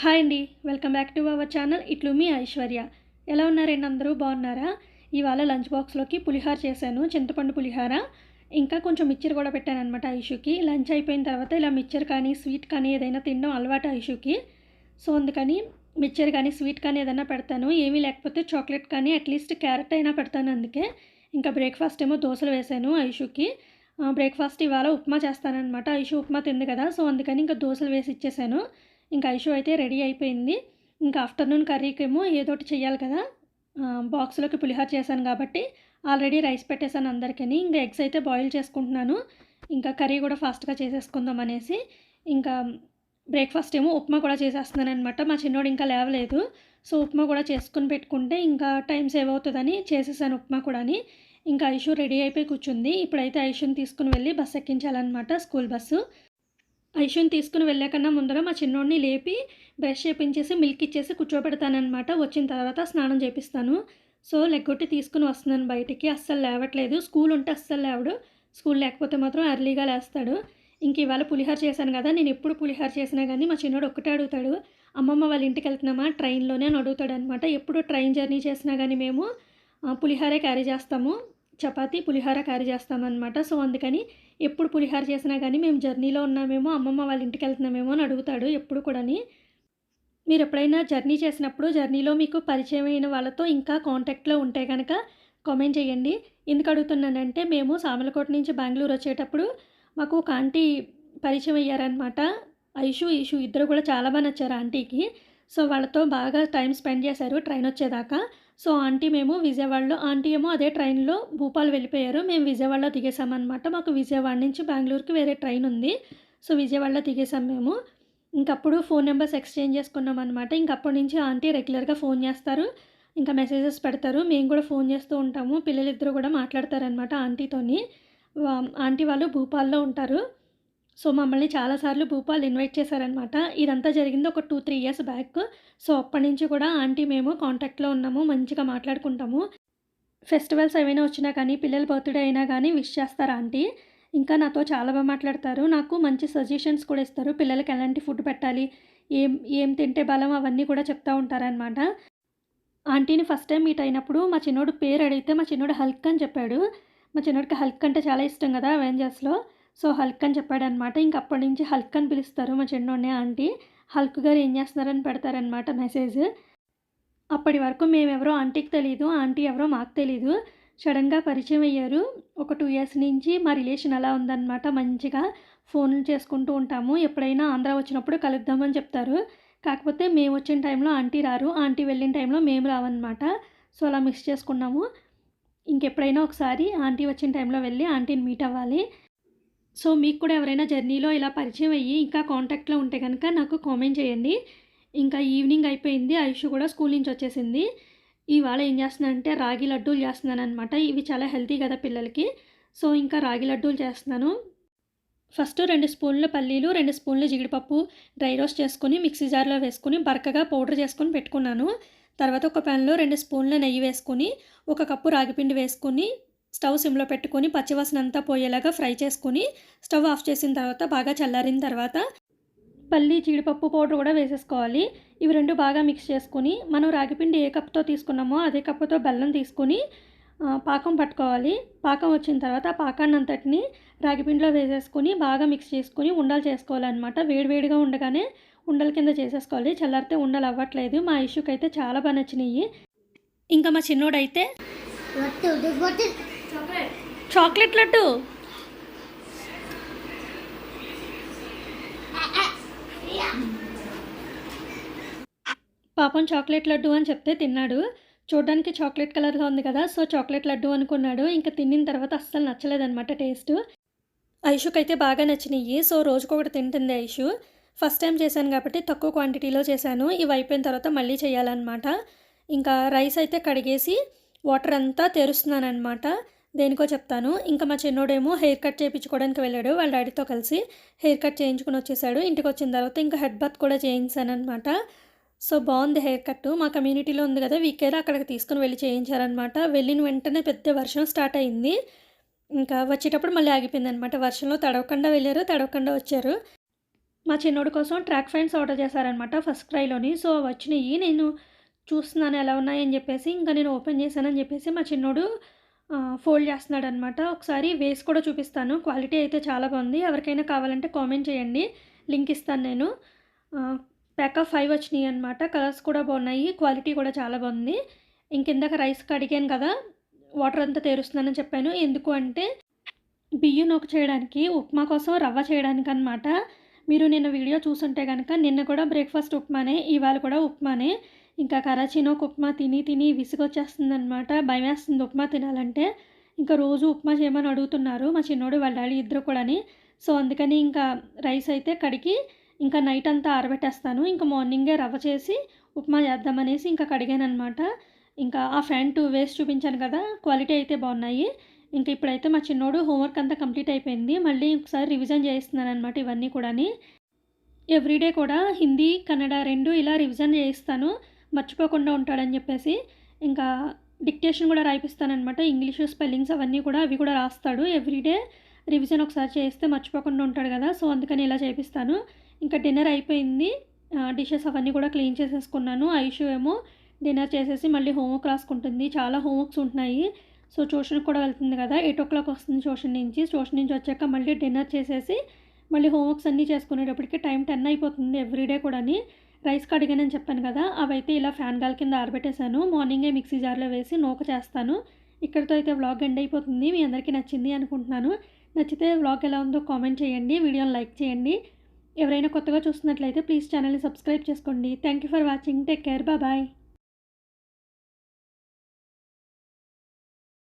Hi అండి. Welcome back to our channel ఇట్లు మీ ఐశ్వర్య. ఎలా ఉన్నారండి అందరూ బాగున్నారా? ఇవాళ లంచ్ బాక్స్‌లోకి పులిహోర చేశాను. చింతపండు పులిహోర. ఇంకా కొంచెం మిక్చర్ కూడా పెట్టాననమాట ఐషుకి. లంచ్ అయిపోయిన తర్వాత ఇలా మిక్చర్ కానీ, స్వీట్ కానీ ఏదైనా తినడం అలవాటు ఐషుకి. సో, అందుకని మిక్చర్ కానీ, స్వీట్ కానీ ఏదైనా పెడతాను. ఏమీ లేకపోతే చాక్లెట్ కానీ అట్‌లీస్ట్ క్యారెట్ అయినా పెడతాను అందుకే. ఇంకా బ్రేక్‌ఫాస్ట్ ఏమో దోసలు వేశాను ఐషుకి. బ్రేక్‌ఫాస్ట్ ఇవాళ ఉప్మా చేస్తాననమాట. ఐషు ఉప్మా తింది కదా! సో, అందుకని ఇంకా దోసలు వేసి ఇచ్చేసాను. ఇంకా ఐషు అయితే రెడీ అయిపోయింది. ఇంకా ఆఫ్టర్‌నూన్ కర్రీకేమో ఏదోటి చెయ్యాలి కదా! బాక్స్‌లోకి పులిహోర చేశాను కాబట్టి ఆల్రెడీ రైస్ పెట్టేసాను అందరికని. ఇంకా ఎగ్స్ అయితే బాయిల్ చేసుకుంటున్నాను. ఇంకా కర్రీ కూడా ఫాస్ట్‌గా చేసేసుకుందాం అనేసి. ఇంకా బ్రేక్‌ఫాస్ట్ ఏమో ఉప్మా కూడా చేసేస్తున్నాననమాట. మా చిన్నోడు ఇంకా లేవలేదు. సో, ఉప్మా కూడా చేసుకొని పెట్టుకుంటే ఇంకా టైం సేవ్ అవుతదని చేసేసాను ఉప్మా కూడాని. ఇంకా ఐషు రెడీ అయిపోయి కూర్చుంది. ఇప్పుడైతే ఐషుని తీసుకొని వెళ్ళి బస్ ఎక్కించాలనమాట, స్కూల్ బస్సు. ఐషుని తీసుకుని వెళ్ళాకన్నా ముందర మా చిన్నోడిని లేపి బ్రష్ చేపించేసి మిల్క్ ఇచ్చేసి కూర్చోబెడతాననమాట. వచ్చిన తర్వాత స్నానం చేపిస్తాను. సో, లెగ్గొట్టి తీసుకుని వస్తున్నాను బయటికి. అస్సలు లేవట్లేదు. స్కూల్ ఉంటే అస్సలు లేవడు. స్కూల్ లేకపోతే మాత్రం ఎర్లీగా లేస్తాడు. ఇంక ఇవాళ పులిహోర చేశాను కదా! నేను ఎప్పుడు పులిహోర చేసినా గానీ మా చిన్నోడు ఒక్కటే అడుగుతాడు. అమ్మమ్మ వాళ్ళ ఇంటికి వెళ్తున్నామా ట్రైన్‌లోనే అని అడుగుతాడనమాట. ఎప్పుడు ట్రైన్ జర్నీ చేసినా గానీ మేము పులిహోరే క్యారీ చేస్తాము. చపాతీ, పులిహోర క్యారీ చేస్తామనమాట. సో, అందుకని ఎప్పుడు పులిహోర చేసినా గానీ మేము జర్నీలో ఉన్నామేమో, అమ్మమ్మ వాళ్ళ ఇంటికెళ్తున్నామేమో అని అడుగుతాడు ఎప్పుడు కూడాని. మీరెప్పుడైనా జర్నీ చేసినప్పుడు జర్నీలో మీకు పరిచయమైన వాళ్ళతో ఇంకా కాంటాక్ట్‌లో ఉంటే గనక కామెంట్ చేయండి. ఎందుకు అడుగుతున్నానంటే మేము సామర్లకోట నుంచి బెంగుళూరు వచ్చేటప్పుడు మాకు ఒక ఆంటీ పరిచయం అయ్యారనమాట. ఈషు ఇద్దరు కూడా చాలా నచ్చారు ఆంటీకి. సో, వాళ్ళతో బాగా టైమ్ స్పెండ్ చేశారు ట్రైనొచ్చేదాకా. సో, మేము విజయవాడలో ఆంటీ ఏమో అదే ట్రైన్‌లో భూపాల్ వెళ్ళిపోయారు. మేము విజయవాడలో దిగేసామనమాట. మాకు విజయవాడ నుంచి బెంగుళూరుకి వేరే ట్రైన్ ఉంది. సో, విజయవాడలో దిగేసాం మేము. ఇంకప్పుడు ఫోన్ నంబర్స్ ఎక్స్‌చేంజ్ చేసుకున్నామనమాట. ఇంకప్పటి నుంచి ఆంటీ రెగ్యులర్‌గా ఫోన్ చేస్తారు. ఇంకా మెసేజెస్ పెడతారు. మేము కూడా ఫోన్ చేస్తూ ఉంటాము. పిల్లలిద్దరూ కూడా మాట్లాడతారనమాట ఆంటీతోని. ఆంటీ వాళ్ళు భూపాల్‌లో ఉంటారు. సో, మమ్మల్ని చాలా సార్లు భూపాల్ ఇన్వైట్ చేశారనమాట. ఇదంతా జరిగింది ఒక 2, 3 ఇయర్స్ బ్యాక్. సో, అప్పటినుంచి కూడా ఆంటీ మేము కాంటాక్ట్‌లో ఉన్నాము. మంచిగా మాట్లాడుకుంటాము. ఫెస్టివల్స్ ఏవైనా వచ్చినా కానీ, పిల్లల బర్త్‌డే అయినా గానీ విష్ చేస్తారు ఆంటీ. ఇంకా నాతో చాలా మాట్లాడతారు. నాకు మంచి సజెషన్స్ కూడా ఇస్తారు. పిల్లలకి ఎలాంటి ఫుడ్ పెట్టాలి, ఏం ఏం తింటే బలం అవన్నీ కూడా చెప్తా ఉంటారనమాట. ఆంటీని ఫస్ట్ టైమ్ మీట్ అయినప్పుడు మా చిన్నోడు పేరు అడిగితే మా చిన్నోడు హల్క్ అని చెప్పాడు. మా చిన్నోడికి హల్క్ అంటే చాలా ఇష్టం కదా అవెంజర్స్‌లో. సో, హల్క్ అని చెప్పాడనమాట. ఇంక అప్పటి నుంచి హల్క్ అని పిలుస్తారు మా చిన్నోడిని ఆంటీ. హల్క్ గారు ఏం చేస్తున్నారని పెడతారనమాట మెసేజ్. అప్పటి వరకు మేమెవరో ఆంటీకి తెలీదు. ఆంటీ ఎవరో మాకు తెలీదు. సడెన్‌గా పరిచయం అయ్యారు. ఒక 2 ఇయర్స్ నుంచి మా రిలేషన్ అలా ఉందనమాట. మంచిగా ఫోన్‌లు చేసుకుంటూ ఉంటాము. ఎప్పుడైనా ఆంధ్ర వచ్చినప్పుడు కలుద్దామని చెప్తారు. కాకపోతే మేమొచ్చిన టైంలో ఆంటీ రారు. ఆంటీ వెళ్ళిన టైంలో మేము రామనమాట. సో, అలా మిస్ చేసుకున్నాము. ఇంకెప్పుడైనా ఒకసారి ఆంటీ వచ్చిన టైంలో వెళ్ళి ఆంటీని మీట్ అవ్వాలి. సో, మీకు కూడా ఎవరైనా జర్నీలో ఇలా పరిచయం అయ్యి ఇంకా కాంటాక్ట్‌లో ఉంటే గనక నాకు కామెంట్ చేయండి. ఇంకా ఈవినింగ్ అయిపోయింది. ఐషు కూడా స్కూల్ నుంచి వచ్చేసింది. ఇవాళ ఏం చేస్తున్నానంటే రాగి లడ్డూలు చేస్తున్నాననమాట. ఇవి చాలా హెల్తీ కదా పిల్లలకి. సో, ఇంకా రాగి లడ్డూలు చేస్తున్నాను. ఫస్ట్ 2 స్పూన్ల పల్లీలు, 2 స్పూన్ల జీడిపప్పు డ్రై రోస్ట్ చేసుకొని మిక్సీ జార్‌లో వేసుకొని బరకగా పౌడర్ చేసుకొని పెట్టుకున్నాను. తర్వాత ఒక పాన్‌లో 2 స్పూన్ల నెయ్యి వేసుకొని, ఒక కప్పు రాగిపిండి వేసుకొని, స్టవ్ సిమ్‌లో పెట్టుకొని పచ్చివాసన అంతా పోయేలాగా ఫ్రై చేసుకొని, స్టవ్ ఆఫ్ చేసిన తర్వాత బాగా చల్లారిన తర్వాత పల్లి, జీడిపప్పు పౌడర్ కూడా వేసేసుకోవాలి. ఇవి 2 బాగా మిక్స్ చేసుకొని, మనం రాగిపిండి ఏ కప్‌తో తీసుకున్నామో అదే కప్పుతో బెల్లం తీసుకొని పాకం పట్టుకోవాలి. పాకం వచ్చిన తర్వాత ఆ పాకాన్నంతటిని రాగిపిండిలో వేసేసుకొని బాగా మిక్స్ చేసుకొని ఉండలు చేసుకోవాలనమాట. వేడివేడిగా ఉండగానే ఉండల కింద చేసేసుకోవాలి. చల్లారితే ఉండలు అవ్వట్లేదు. మా ఇష్యూకైతే చాలా నచ్చినాయి. ఇంకా మా చిన్నోడైతే చాక్లెట్ లడ్డు పాపం చాక్లెట్ లడ్డు అని చెప్తే తిన్నాడు. చూడ్డానికి చాక్లెట్ కలర్‌లో ఉంది కదా! సో, చాక్లెట్ లడ్డు అనుకున్నాడు. ఇంక తినిన తర్వాత అస్సలు నచ్చలేదనమాట టేస్టు. ఐషుకైతే బాగా నచ్చినియి. సో, రోజుకొకటి తింటుంది ఐషు. ఫస్ట్ టైం చేశాను కాబట్టి తక్కువ క్వాంటిటీలో చేశాను. ఇవి అయిపోయిన తర్వాత మళ్ళీ చేయాలన్నమాట. ఇంకా రైస్ అయితే కడిగేసి వాటర్ అంతా తెరుస్తున్నాననమాట. దేనికో చెప్తాను. ఇంకా మా చిన్నోడేమో హెయిర్ కట్ చేయించుకోవడానికి వెళ్ళాడు వాళ్ళ డాడీతో కలిసి. హెయిర్ కట్ చేయించుకొని వచ్చేసాడు. ఇంటికొచ్చిన తర్వాత ఇంకా హెడ్ బాత్ కూడా చేయించాననమాట. సో, బాగుంది హెయిర్ కట్టు. మా కమ్యూనిటీలో ఉంది కదా వీకేర్, అక్కడికి తీసుకొని వెళ్ళి చేయించారనమాట. వెళ్ళిన వెంటనే పెద్ద వర్షం స్టార్ట్ అయింది. ఇంకా వచ్చేటప్పుడు మళ్ళీ ఆగిపోయిందనమాట. వర్షంలో తడవకుండా వెళ్ళారు, తడవకుండా వచ్చారు. మా చిన్నోడి కోసం ట్రాక్ ప్యాంట్స్ ఆర్డర్ చేశారనమాట ఫస్ట్ క్రైలోని. సో, వచ్చినియి. నేను చూస్తున్నాను ఎలా ఉన్నాయని చెప్పేసి, ఇంకా నేను ఓపెన్ చేశానని చెప్పేసి మా చిన్నోడు ఫోల్డ్ చేస్తున్నాడనమాట. ఒకసారి వేసి కూడా చూపిస్తాను. క్వాలిటీ అయితే చాలా బాగుంది. ఎవరికైనా కావాలంటే కామెంట్ చేయండి. లింక్ ఇస్తాను నేను. ప్యాక్ ఆఫ్ 5 వచ్చినాయి అనమాట. కలర్స్ కూడా బాగున్నాయి. క్వాలిటీ కూడా చాలా బాగుంది. ఇంకిందాక రైస్ కడిగాను కదా! వాటర్ అంతా తేరుస్తున్నానని చెప్పాను. ఎందుకు అంటే బియ్యం నూక చేయడానికి, ఉప్మా కోసం రవ్వ చేయడానికనమాట. మీరు నిన్న వీడియో చూసుంటే గనక నిన్న కూడా బ్రేక్‌ఫాస్ట్ ఉప్మానే, ఇవాళ కూడా ఉప్మానే. ఇంకా కరాచీనోక ఉప్మా తిని తిని విసుగొచ్చేస్తుందనమాట. భయమేస్తుంది ఉప్మా తినాలంటే. ఇంకా రోజు ఉప్మా చేయమని అడుగుతున్నారు మా చిన్నోడు, వాళ్ళ డాడీ ఇద్దరు కూడాని. సో, అందుకని ఇంకా రైస్ అయితే కడిగి ఇంకా నైట్ అంతా ఆరబెట్టేస్తాను. ఇంకా మార్నింగే రవ్వ చేసి ఉప్మా చేద్దామనేసి ఇంకా కడిగాననమాట. ఇంకా ఆ ఫ్యాంట్ వేసి చూపించాను కదా! క్వాలిటీ అయితే బాగున్నాయి. ఇంక ఇప్పుడైతే మా చిన్నోడు హోంవర్క్ అంతా కంప్లీట్ అయిపోయింది. మళ్ళీ ఒకసారి రివిజన్ చేయిస్తున్నాననమాట ఇవన్నీ కూడాని. ఎవ్రీడే కూడా హిందీ, కన్నడ 2 ఇలా రివిజన్ చేయిస్తాను. మర్చిపోకుండా ఉంటాడని చెప్పేసి. ఇంకా డిక్టేషన్ కూడా రాయిపిస్తాననమాట. ఇంగ్లీషు స్పెల్లింగ్స్ అవన్నీ కూడా అవి కూడా రాస్తాడు. ఎవ్రీడే రివిజన్ ఒకసారి చేయిస్తే మర్చిపోకుండా ఉంటాడు కదా! సో, అందుకని ఇలా చేపిస్తాను. ఇంకా డిన్నర్ అయిపోయింది. డిషెస్ అవన్నీ కూడా క్లీన్ చేసేసుకున్నాను. ఐషు ఏమో డిన్నర్ చేసేసి మళ్ళీ హోంవర్క్ రాసుకుంటుంది. చాలా హోంవర్క్స్ ఉంటున్నాయి. సో, ట్యూషన్‌కి కూడా వెళ్తుంది కదా! 8:00 వస్తుంది ట్యూషన్ నుంచి. ట్యూషన్ నుంచి వచ్చాక మళ్ళీ డిన్నర్ చేసేసి మళ్ళీ హోంవర్క్స్ అన్నీ చేసుకునేటప్పటికి టైం 10 అయిపోతుంది ఎవ్రీడే కూడాని. రైస్ కడిగానని చెప్పాను కదా! అవైతే ఇలా ఫ్యాన్ గాలి కింద ఆరబెట్టేశాను. మార్నింగే మిక్సీ జార్‌లో వేసి నూక చేస్తాను. ఇక్కడితో అయితే వ్లాగ్ ఎండ్ అయిపోతుంది. మీ అందరికీ నచ్చింది అనుకుంటున్నాను. నచ్చితే వ్లాగ్ ఎలా ఉందో కామెంట్ చేయండి. వీడియోని లైక్ చేయండి. ఎవరైనా కొత్తగా చూస్తున్నట్లయితే ప్లీజ్ ఛానల్‌ని సబ్స్క్రైబ్ చేసుకోండి. Thank you for watching. Take care. Bye.